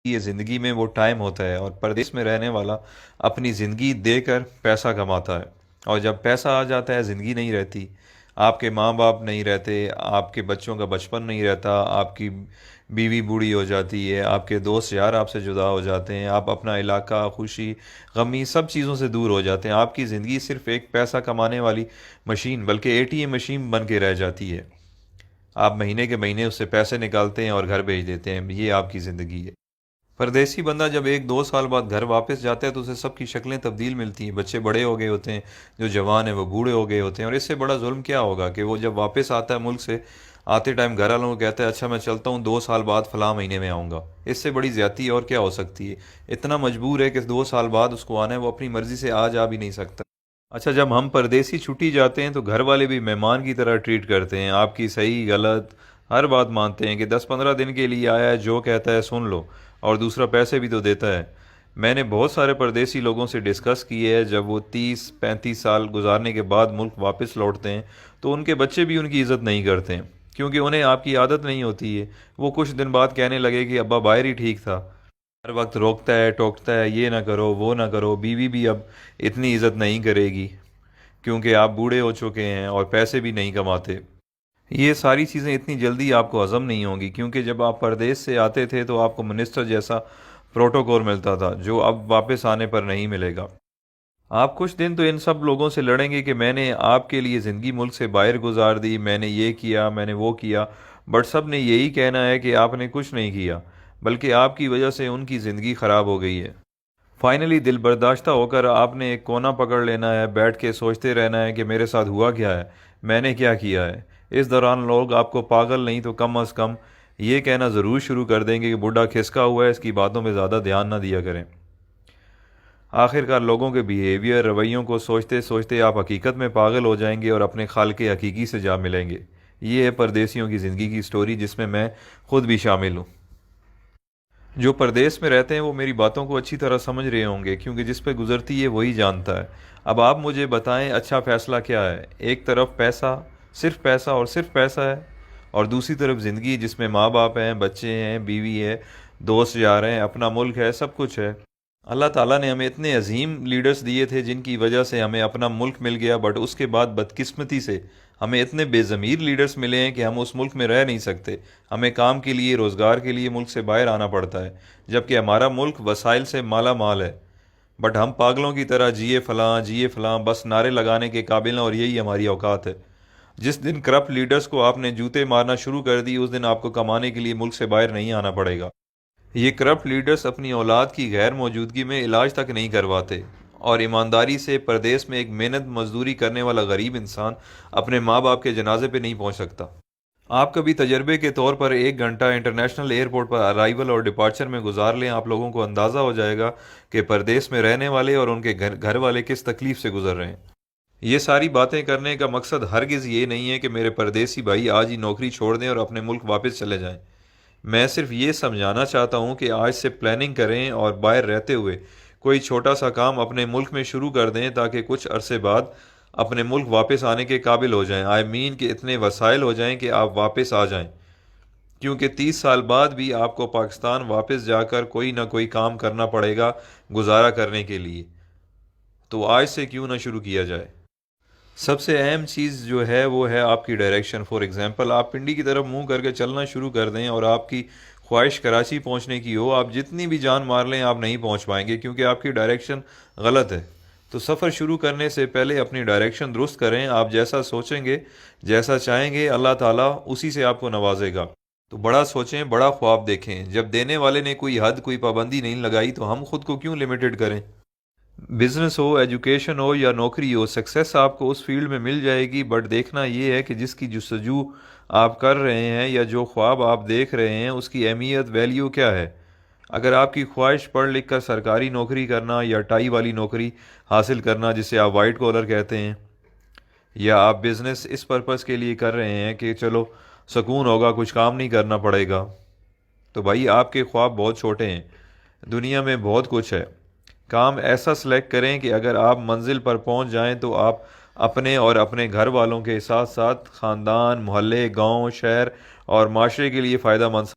یہ زندگی میں وہ ٹائم ہوتا ہے، اور پردیس میں رہنے والا اپنی زندگی دے کر پیسہ کماتا ہے، اور جب پیسہ آ جاتا ہے زندگی نہیں رہتی۔ آپ کے ماں باپ نہیں رہتے، آپ کے بچوں کا بچپن نہیں رہتا، آپ کی بیوی بوڑھی ہو جاتی ہے، آپ کے دوست یار آپ سے جدا ہو جاتے ہیں، آپ اپنا علاقہ، خوشی غمی سب چیزوں سے دور ہو جاتے ہیں۔ آپ کی زندگی صرف ایک پیسہ کمانے والی مشین بلکہ اے ٹی ایم مشین بن کے رہ جاتی ہے۔ آپ مہینے کے مہینے اس سے پیسے نکالتے ہیں اور گھر بھیج دیتے ہیں، یہ آپ کی زندگی ہے۔ پردیسی بندہ جب ایک دو سال بعد گھر واپس جاتا ہے تو اسے سب کی شکلیں تبدیل ملتی ہیں، بچے بڑے ہو گئے ہوتے ہیں، جو جوان ہیں وہ بوڑھے ہو گئے ہوتے ہیں، اور اس سے بڑا ظلم کیا ہوگا کہ وہ جب واپس آتا ہے ملک سے، آتے ٹائم گھر والوں کو کہتا ہے اچھا میں چلتا ہوں، 2 سال بعد فلاں مہینے میں آؤں گا۔ اس سے بڑی زیادتی اور کیا ہو سکتی ہے؟ اتنا مجبور ہے کہ 2 سال بعد اس کو آنا ہے، وہ اپنی مرضی سے آ جا بھی نہیں سکتا۔ اچھا، جب ہم پردیسی چھٹی جاتے ہیں تو گھر والے بھی مہمان کی طرح ٹریٹ کرتے ہیں، آپ کی صحیح غلط ہر بات مانتے ہیں کہ 10-15 دن کے لیے آیا ہے، جو کہتا ہے سن لو، اور دوسرا پیسے بھی تو دیتا ہے۔ میں نے بہت سارے پردیسی لوگوں سے ڈسکس کیے ہے، جب وہ 30-35 سال گزارنے کے بعد ملک واپس لوٹتے ہیں تو ان کے بچے بھی ان کی عزت نہیں کرتے ہیں، کیونکہ انہیں آپ کی عادت نہیں ہوتی ہے۔ وہ کچھ دن بعد کہنے لگے کہ ابا باہر ہی ٹھیک تھا، ہر وقت روکتا ہے ٹوکتا ہے، یہ نہ کرو وہ نہ کرو۔ بیوی بھی اب اتنی عزت نہیں کرے گی کیونکہ آپ بوڑھے ہو چکے ہیں اور پیسے بھی نہیں کماتے۔ یہ ساری چیزیں اتنی جلدی آپ کو ہضم نہیں ہوں گی، کیونکہ جب آپ پردیس سے آتے تھے تو آپ کو منسٹر جیسا پروٹوکول ملتا تھا، جو اب واپس آنے پر نہیں ملے گا۔ آپ کچھ دن تو ان سب لوگوں سے لڑیں گے کہ میں نے آپ کے لیے زندگی ملک سے باہر گزار دی، میں نے یہ کیا، میں نے وہ کیا، بٹ سب نے یہی کہنا ہے کہ آپ نے کچھ نہیں کیا، بلکہ آپ کی وجہ سے ان کی زندگی خراب ہو گئی ہے۔ فائنلی دل برداشتہ ہو کر آپ نے ایک کونا پکڑ لینا ہے، بیٹھ کے سوچتے رہنا ہے کہ میرے ساتھ ہوا کیا ہے، میں نے کیا کیا ہے۔ اس دوران لوگ آپ کو پاگل نہیں تو کم از کم یہ کہنا ضرور شروع کر دیں گے کہ بڈھا کھسکا ہوا ہے، اس کی باتوں پہ زیادہ دھیان نہ دیا کریں۔ آخر کار لوگوں کے بیہیویئر رویوں کو سوچتے سوچتے آپ حقیقت میں پاگل ہو جائیں گے اور اپنے خالق حقیقی سے جا ملیں گے۔ یہ ہے پردیسیوں کی زندگی کی سٹوری، جس میں میں خود بھی شامل ہوں۔ جو پردیس میں رہتے ہیں وہ میری باتوں کو اچھی طرح سمجھ رہے ہوں گے، کیونکہ جس پہ گزرتی ہے وہی جانتا ہے۔ اب آپ مجھے بتائیں اچھا فیصلہ کیا ہے؟ ایک طرف پیسہ، صرف پیسہ اور صرف پیسہ ہے، اور دوسری طرف زندگی جس میں ماں باپ ہیں، بچے ہیں، بیوی ہے، دوست یار ہیں، اپنا ملک ہے، سب کچھ ہے۔ اللہ تعالیٰ نے ہمیں اتنے عظیم لیڈرز دیے تھے جن کی وجہ سے ہمیں اپنا ملک مل گیا، بٹ اس کے بعد بدقسمتی سے ہمیں اتنے بے ضمیر لیڈرز ملے ہیں کہ ہم اس ملک میں رہ نہیں سکتے۔ ہمیں کام کے لیے، روزگار کے لیے ملک سے باہر آنا پڑتا ہے، جبکہ ہمارا ملک وسائل سے مالا مال ہے، بٹ ہم پاگلوں کی طرح جیے فلاں بس نعرے لگانے کے قابل ہیں، اور یہی ہماری اوقات ہے۔ جس دن کرپٹ لیڈرز کو آپ نے جوتے مارنا شروع کر دی، اس دن آپ کو کمانے کے لیے ملک سے باہر نہیں آنا پڑے گا۔ یہ کرپٹ لیڈرز اپنی اولاد کی غیر موجودگی میں علاج تک نہیں کرواتے، اور ایمانداری سے پردیس میں ایک محنت مزدوری کرنے والا غریب انسان اپنے ماں باپ کے جنازے پہ نہیں پہنچ سکتا۔ آپ کبھی تجربے کے طور پر 1 گھنٹہ انٹرنیشنل ایئرپورٹ پر ارائیول اور ڈپارچر میں گزار لیں، آپ لوگوں کو اندازہ ہو جائے گا کہ پردیس میں رہنے والے اور ان کے گھر والے کس تکلیف سے گزر رہے ہیں۔ یہ ساری باتیں کرنے کا مقصد ہرگز یہ نہیں ہے کہ میرے پردیسی بھائی آج ہی نوکری چھوڑ دیں اور اپنے ملک واپس چلے جائیں۔ میں صرف یہ سمجھانا چاہتا ہوں کہ آج سے پلاننگ کریں اور باہر رہتے ہوئے کوئی چھوٹا سا کام اپنے ملک میں شروع کر دیں، تاکہ کچھ عرصے بعد اپنے ملک واپس آنے کے قابل ہو جائیں۔ آئی مین کہ اتنے وسائل ہو جائیں کہ آپ واپس آ جائیں، کیونکہ 30 سال بعد بھی آپ کو پاکستان واپس جا کر کوئی نہ کوئی کام کرنا پڑے گا گزارا کرنے کے لیے۔ تو آج سے کیوں نہ شروع کیا جائے؟ سب سے اہم چیز جو ہے وہ ہے آپ کی ڈائریکشن۔ فار ایگزامپل، آپ پنڈی کی طرف منہ کر کے چلنا شروع کر دیں اور آپ کی خواہش کراچی پہنچنے کی ہو، آپ جتنی بھی جان مار لیں آپ نہیں پہنچ پائیں گے، کیونکہ آپ کی ڈائریکشن غلط ہے۔ تو سفر شروع کرنے سے پہلے اپنی ڈائریکشن درست کریں۔ آپ جیسا سوچیں گے، جیسا چاہیں گے، اللہ تعالیٰ اسی سے آپ کو نوازے گا۔ تو بڑا سوچیں، بڑا خواب دیکھیں۔ جب دینے والے نے کوئی حد، کوئی پابندی نہیں لگائی تو ہم خود کو کیوں لمیٹڈ کریں؟ بزنس ہو، ایجوکیشن ہو یا نوکری ہو، سکسیس آپ کو اس فیلڈ میں مل جائے گی، بٹ دیکھنا یہ ہے کہ جس کی جستجو آپ کر رہے ہیں یا جو خواب آپ دیکھ رہے ہیں اس کی اہمیت، ویلیو کیا ہے۔ اگر آپ کی خواہش پڑھ لکھ کر سرکاری نوکری کرنا یا ٹائی والی نوکری حاصل کرنا جسے آپ وائٹ کالر کہتے ہیں، یا آپ بزنس اس پرپس کے لیے کر رہے ہیں کہ چلو سکون ہوگا، کچھ کام نہیں کرنا پڑے گا، تو بھائی آپ کے خواب بہت چھوٹے ہیں۔ دنیا میں بہت کچھ ہے۔ کام ایسا سلیکٹ کریں کہ اگر آپ منزل پر پہنچ جائیں تو آپ اپنے اور اپنے گھر والوں کے ساتھ ساتھ خاندان، محلے، گاؤں، شہر اور معاشرے کے لیے فائدہ مند